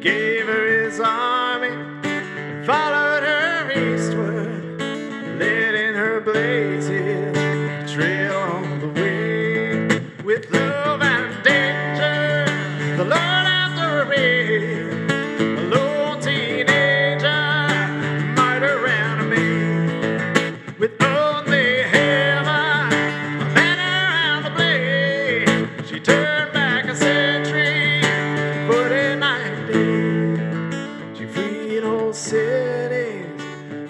Gave her his army and followed her eastward, letting her blaze his trail on the way. With love and danger, the Lord after a raid, a lone teenager, martyr and a maid. With only heaven, a banner and a blade, she turned back a century, 49 cities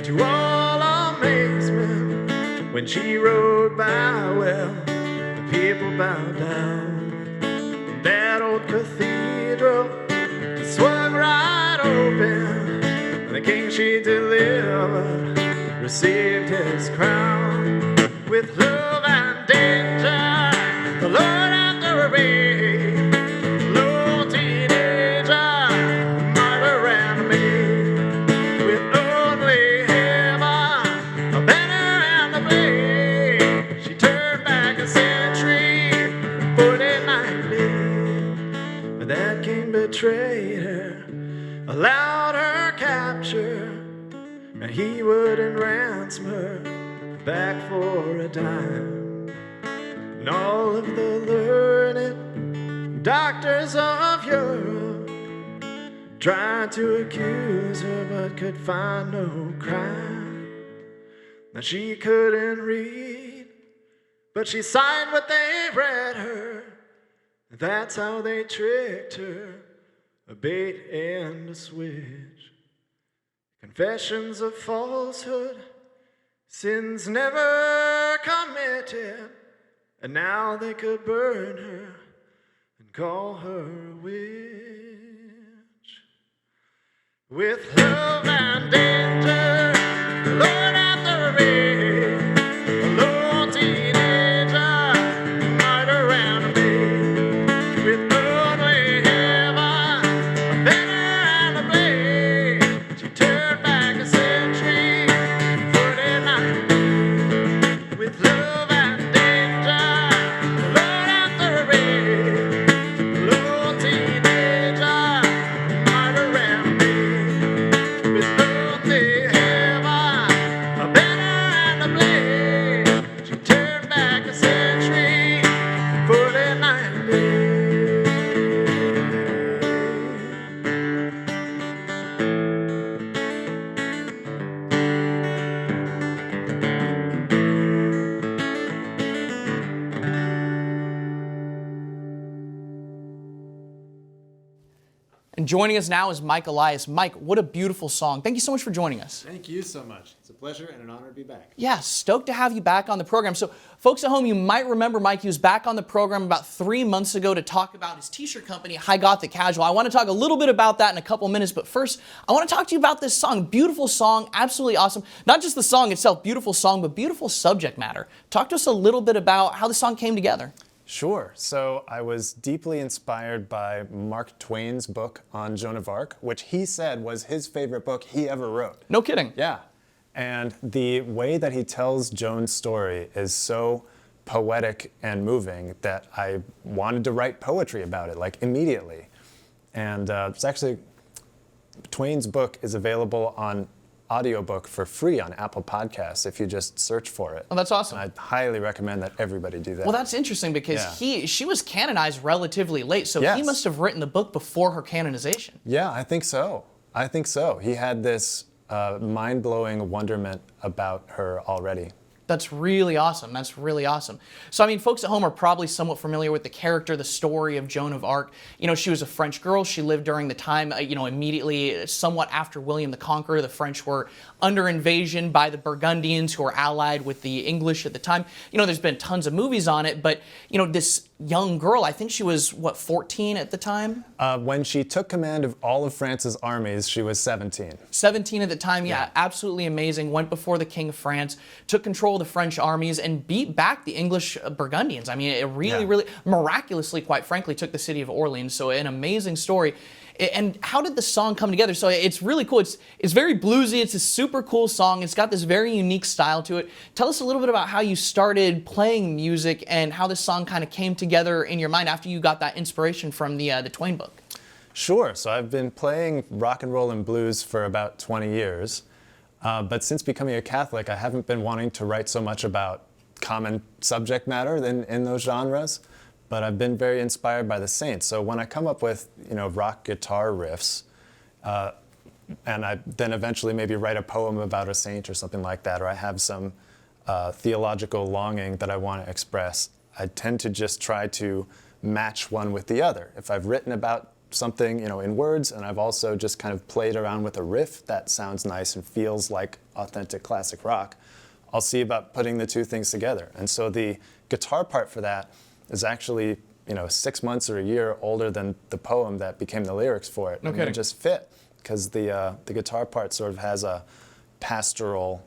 to all amazement. When she rode by, well, the people bowed down. That old cathedral swung right open, and the king she delivered received his crown. With love and danger, the Lord after a raid, lone teenager, martyr and a maid. That king betrayed her, allowed her capture, and he wouldn't ransom her back for a dime. And all of the learned doctors of Europe tried to accuse her but could find no crime. Now she couldn't read, but she signed what they read her. That's how they tricked her, a bait and a switch. Confessions of falsehood, sins never committed, and now they could burn her and call her a witch. With love and danger, the Lord after a raid, a lone teenager, martyr and a maid. With only heaven, a banner and a blade, she turned back a century, 49. With love and danger, the Lord after a raid, a lone teenager, martyr and a maid. With only heaven, a banner and a blade, she turned back a century, 49 days. And joining us now is Mike Elias. Mike, what a beautiful song. Thank you so much for joining us. Thank you so much. It's a pleasure and an honor to be back. Yeah, stoked to have you back on the program. So folks at home, you might remember Mike, he was back on the program about 3 months ago to talk about his t-shirt company, High Gothic Casual. I want to talk a little bit about that in a couple minutes, but first, I want to talk to you about this song. Beautiful song, absolutely awesome. Not just the song itself, beautiful song, but beautiful subject matter. Talk to us a little bit about how the song came together. Sure. So I was deeply inspired by Mark Twain's book on Joan of Arc, which he said was his favorite book he ever wrote. No kidding. Yeah. And the way that he tells Joan's story is so poetic and moving that I wanted to write poetry about it, like immediately. And it's actually, Twain's book is available on audiobook for free on Apple Podcasts if you just search for it. Oh, that's awesome. And I highly recommend that everybody do that. Well, that's interesting because she was canonized relatively late, so he Yes. must have written the book before her canonization. Yeah, I think so. He had this mind-blowing wonderment about her already. That's really awesome. That's really awesome. So, I mean, folks at home are probably somewhat familiar with the character, the story of Joan of Arc. You know, she was a French girl. She lived during the time, immediately, somewhat after William the Conqueror. The French were under invasion by the Burgundians, who were allied with the English at the time. You know, there's been tons of movies on it, but, this young girl, I think she was, 14 at the time? When she took command of all of France's armies, she was 17. 17 at the time, yeah, absolutely amazing. Went before the King of France, took control of the French armies, and beat back the English Burgundians. I mean, it really miraculously, quite frankly, took the city of Orleans. So an amazing story. And how did the song come together? So it's really cool. It's very bluesy. It's a super cool song. It's got this very unique style to it. Tell us a little bit about how you started playing music and how this song kind of came together in your mind after you got that inspiration from the Twain book. Sure. So I've been playing rock and roll and blues for about 20 years. But since becoming a Catholic, I haven't been wanting to write so much about common subject matter in those genres. But I've been very inspired by the saints. So when I come up with, rock guitar riffs, and I then eventually maybe write a poem about a saint or something like that, or I have some theological longing that I want to express, I tend to just try to match one with the other. If I've written about something, in words, and I've also just kind of played around with a riff that sounds nice and feels like authentic classic rock, I'll see about putting the two things together. And so the guitar part for that is actually, 6 months or a year older than the poem that became the lyrics for it. No and kidding. it just fit, because the guitar part sort of has a pastoral,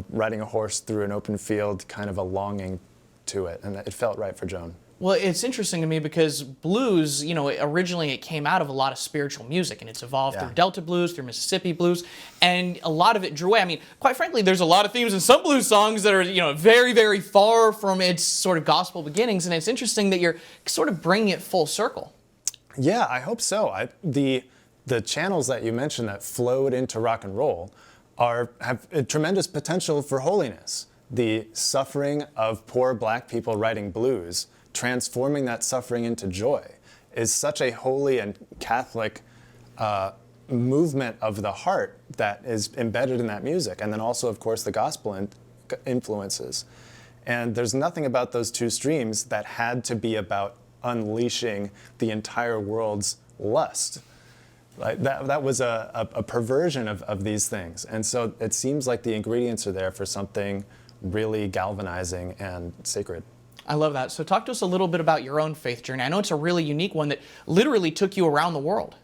riding a horse through an open field, kind of a longing to it, and it felt right for Joan. Well, it's interesting to me because blues, originally it came out of a lot of spiritual music, and it's evolved through Delta blues, through Mississippi blues, and a lot of it drew away. I mean, quite frankly, there's a lot of themes in some blues songs that are, very, very far from its sort of gospel beginnings, and it's interesting that you're sort of bringing it full circle. Yeah, I hope so. The channels that you mentioned that flowed into rock and roll have a tremendous potential for holiness. The suffering of poor black people writing blues, transforming that suffering into joy, is such a holy and Catholic movement of the heart that is embedded in that music. And then also, of course, the gospel influences. And there's nothing about those two streams that had to be about unleashing the entire world's lust. Like that was a perversion of these things. And so it seems like the ingredients are there for something really galvanizing and sacred. I love that. So talk to us a little bit about your own faith journey. I know it's a really unique one that literally took you around the world.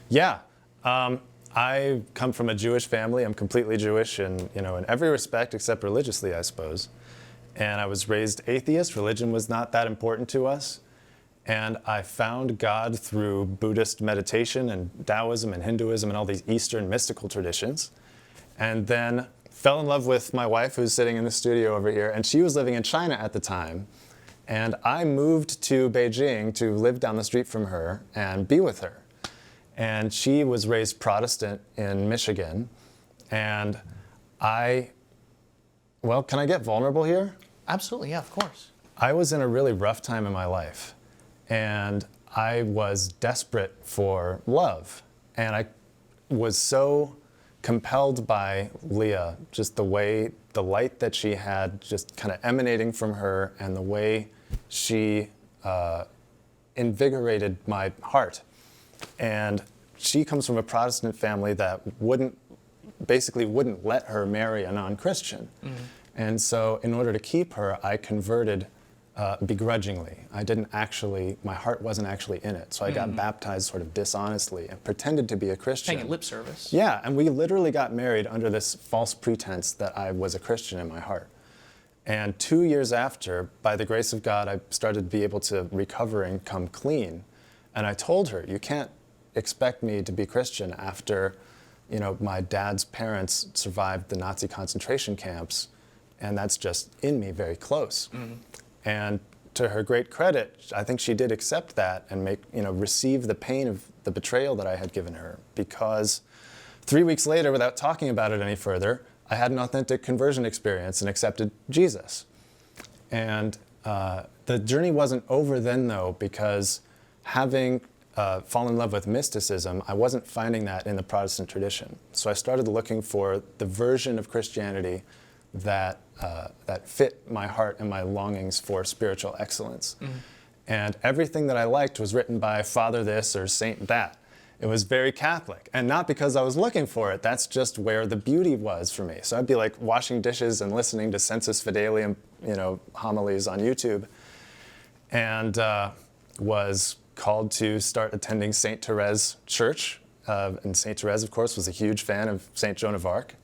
Yeah. I come from a Jewish family. I'm completely Jewish in every respect except religiously, I suppose. And I was raised atheist. Religion was not that important to us. And I found God through Buddhist meditation and Taoism and Hinduism and all these Eastern mystical traditions. And then fell in love with my wife, who's sitting in the studio over here, and she was living in China at the time. And I moved to Beijing to live down the street from her and be with her. And she was raised Protestant in Michigan. And can I get vulnerable here? Absolutely, yeah, of course. I was in a really rough time in my life. And I was desperate for love. And I was so compelled by Leah, just the light that she had just kind of emanating from her, and the way she invigorated my heart. And she comes from a Protestant family that wouldn't let her marry a non-Christian. Mm-hmm. And so in order to keep her, I converted begrudgingly. My heart wasn't actually in it. So I got baptized sort of dishonestly and pretended to be a Christian. Paying lip service. Yeah, and we literally got married under this false pretense that I was a Christian in my heart. And 2 years after, by the grace of God, I started to be able to recover and come clean. And I told her, you can't expect me to be Christian after, my dad's parents survived the Nazi concentration camps, and that's just in me very close. Mm-hmm. And to her great credit, I think she did accept that and receive the pain of the betrayal that I had given her, because 3 weeks later, without talking about it any further, I had an authentic conversion experience and accepted Jesus. And the journey wasn't over then, though, because having fallen in love with mysticism, I wasn't finding that in the Protestant tradition. So I started looking for the version of Christianity that fit my heart and my longings for spiritual excellence. Mm-hmm. And everything that I liked was written by Father this or Saint that. It was very Catholic, and not because I was looking for it. That's just where the beauty was for me. So I'd be like washing dishes and listening to Sensus Fidelium, homilies on YouTube, and was called to start attending St. Therese Church. And St. Therese, of course, was a huge fan of St. Joan of Arc.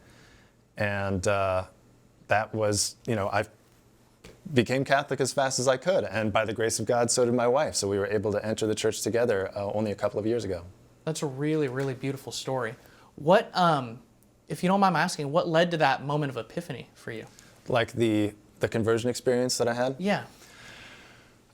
And that was, I became Catholic as fast as I could. And by the grace of God, so did my wife. So we were able to enter the church together only a couple of years ago. That's a really, really beautiful story. What, if you don't mind my asking, what led to that moment of epiphany for you? Like the conversion experience that I had? Yeah.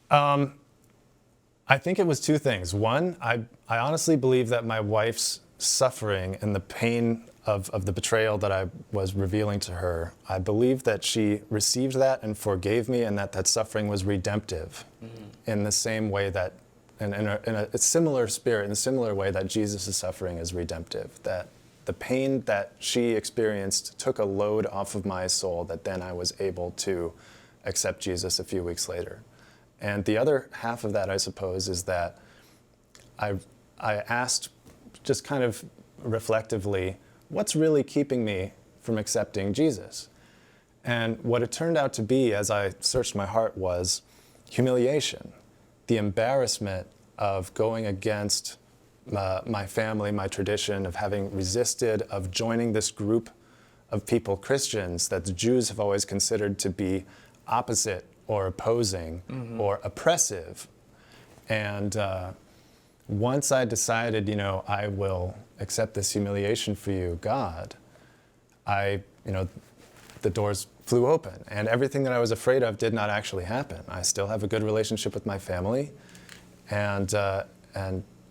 I think it was two things. One, I honestly believe that my wife's suffering and the pain of the betrayal that I was revealing to her, I believe that she received that and forgave me, and that suffering was redemptive in the same way that, in a similar spirit, in a similar way that Jesus' suffering is redemptive. That the pain that she experienced took a load off of my soul that then I was able to accept Jesus a few weeks later. And the other half of that, I suppose, is that I asked just kind of reflectively, what's really keeping me from accepting Jesus? And what it turned out to be, as I searched my heart, was humiliation, the embarrassment of going against my family, my tradition, of having resisted, of joining this group of people, Christians, that the Jews have always considered to be opposite or opposing or oppressive. And once I decided, I will accept this humiliation for you, God, the doors flew open, and everything that I was afraid of did not actually happen. I still have a good relationship with my family, and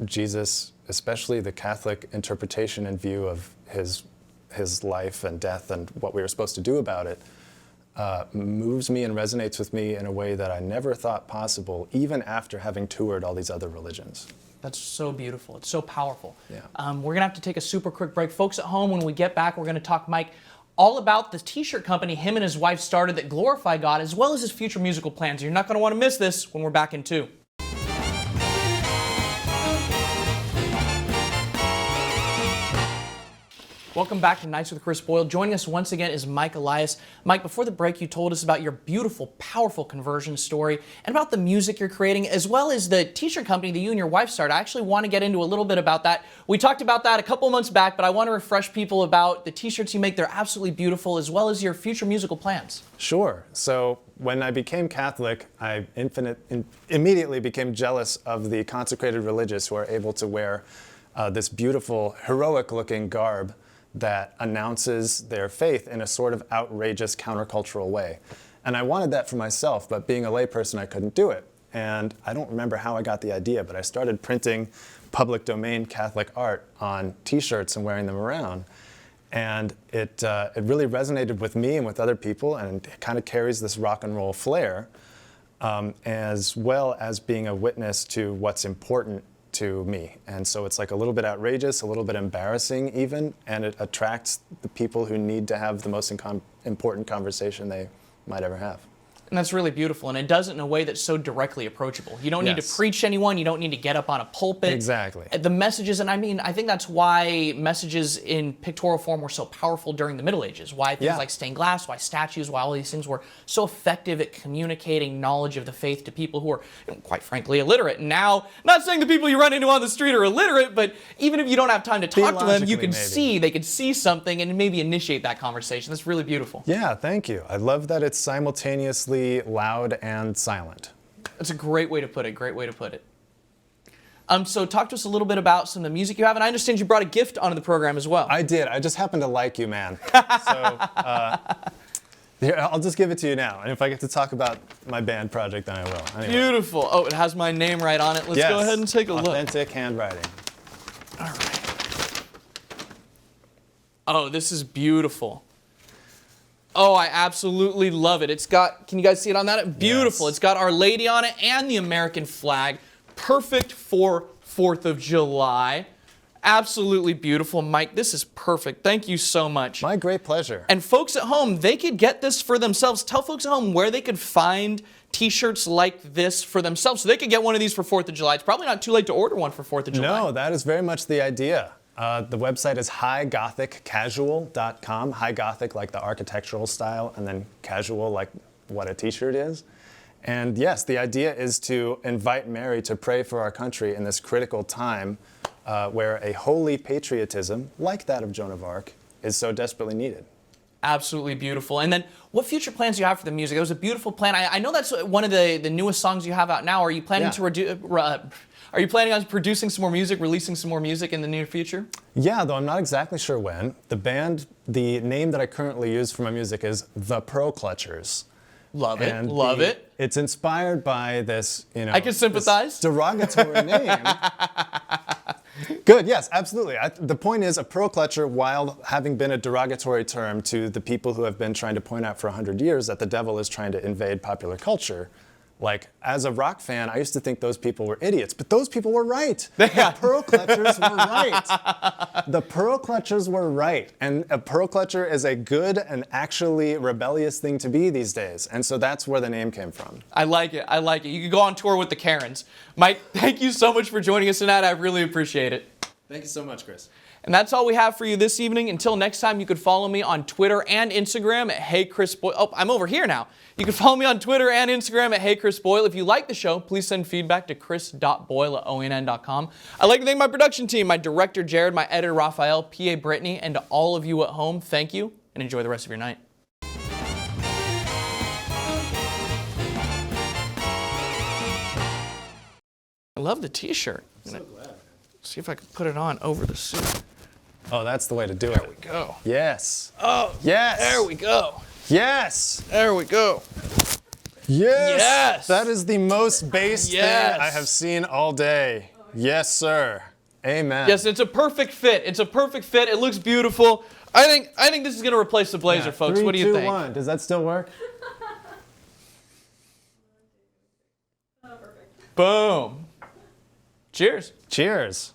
Jesus, especially the Catholic interpretation and view of his life and death and what we were supposed to do about it, moves me and resonates with me in a way that I never thought possible, even after having toured all these other religions. That's so beautiful. It's so powerful. Yeah. We're going to have to take a super quick break. Folks at home, when we get back, we're going to talk Mike all about the t-shirt company him and his wife started that glorify God, as well as his future musical plans. You're not going to want to miss this when we're back in 2. Welcome back to Nights with Chris Boyle. Joining us once again is Mike Elias. Mike, before the break, you told us about your beautiful, powerful conversion story and about the music you're creating, as well as the t-shirt company that you and your wife started. I actually want to get into a little bit about that. We talked about that a couple months back, but I want to refresh people about the t-shirts you make. They're absolutely beautiful, as well as your future musical plans. Sure. So when I became Catholic, I immediately became jealous of the consecrated religious who are able to wear this beautiful, heroic-looking garb that announces their faith in a sort of outrageous countercultural way. And I wanted that for myself, but being a layperson, I couldn't do it. And I don't remember how I got the idea, but I started printing public domain Catholic art on t-shirts and wearing them around. And it really resonated with me and with other people, and it kind of carries this rock and roll flair, as well as being a witness to what's important to me. And so it's like a little bit outrageous, a little bit embarrassing even, and it attracts the people who need to have the most important conversation they might ever have. And that's really beautiful, and it does it in a way that's so directly approachable. You don't need to preach to anyone, you don't need to get up on a pulpit. Exactly. The messages, and I think that's why messages in pictorial form were so powerful during the Middle Ages, why things like stained glass, why statues, why all these things were so effective at communicating knowledge of the faith to people who are, quite frankly, illiterate. And now, not saying the people you run into on the street are illiterate, but even if you don't have time to talk to them, you can they can see something and maybe initiate that conversation. That's really beautiful. Yeah, thank you. I love that it's simultaneously loud and silent. That's a great way to put it, great way to put it. So talk to us a little bit about some of the music you have, and I understand you brought a gift onto the program as well. I did. I just happen to like you, man. So here, I'll just give it to you now, and if I get to talk about my band project, then I will. Anyway. Beautiful. Oh, it has my name right on it. Let's go ahead and take a look. Authentic handwriting. All right. Oh, this is beautiful. Oh, I absolutely love it. It's got, can you guys see it on that? Beautiful. Yes. It's got Our Lady on it and the American flag. Perfect for 4th of July. Absolutely beautiful. Mike, this is perfect. Thank you so much. My great pleasure. And folks at home, they could get this for themselves. Tell folks at home where they could find t-shirts like this for themselves so they could get one of these for 4th of July. It's probably not too late to order one for 4th of July. No, that is very much the idea. The website is highgothiccasual.com. High Gothic like the architectural style, and then casual like what a t-shirt is. And yes, the idea is to invite Mary to pray for our country in this critical time where a holy patriotism, like that of Joan of Arc, is so desperately needed. Absolutely beautiful. And then what future plans do you have for the music? It was a beautiful plan. I know that's one of the newest songs you have out now. Are you planning are you planning on producing some more music, releasing some more music in the near future? Yeah, though I'm not exactly sure when. The name that I currently use for my music is The Pearl Clutchers. Love it. And Love it. It's inspired by this, I can sympathize. Derogatory name. Good, yes, absolutely. The point is, a pearl clutcher, while having been a derogatory term to the people who have been trying to point out for 100 years that the devil is trying to invade popular culture, like, as a rock fan, I used to think those people were idiots, but those people were right. The pearl clutchers were right. The pearl clutchers were right. And a pearl clutcher is a good and actually rebellious thing to be these days. And so that's where the name came from. I like it. I like it. You could go on tour with the Karens. Mike, thank you so much for joining us tonight. I really appreciate it. Thank you so much, Chris. And that's all we have for you this evening. Until next time, you could follow me on Twitter and Instagram at HeyChrisBoyle. Oh, I'm over here now. You can follow me on Twitter and Instagram at HeyChrisBoyle. If you like the show, please send feedback to chris.boyle@onn.com. I'd like to thank my production team, my director, Jared, my editor, Raphael, PA, Brittany, and to all of you at home, thank you, and enjoy the rest of your night. I love the t-shirt. I'm so glad. See if I can put it on over the suit. Oh, that's the way to do it. There we go. Yes. Oh, yes. There we go. Yes. There we go. Yes. Yes. That is the most base thing I have seen all day. Yes, sir. Amen. Yes, it's a perfect fit. It's a perfect fit. It looks beautiful. I think this is going to replace the blazer, folks. 3, what do you 2, think? 1. Does that still work? Boom. Cheers. Cheers.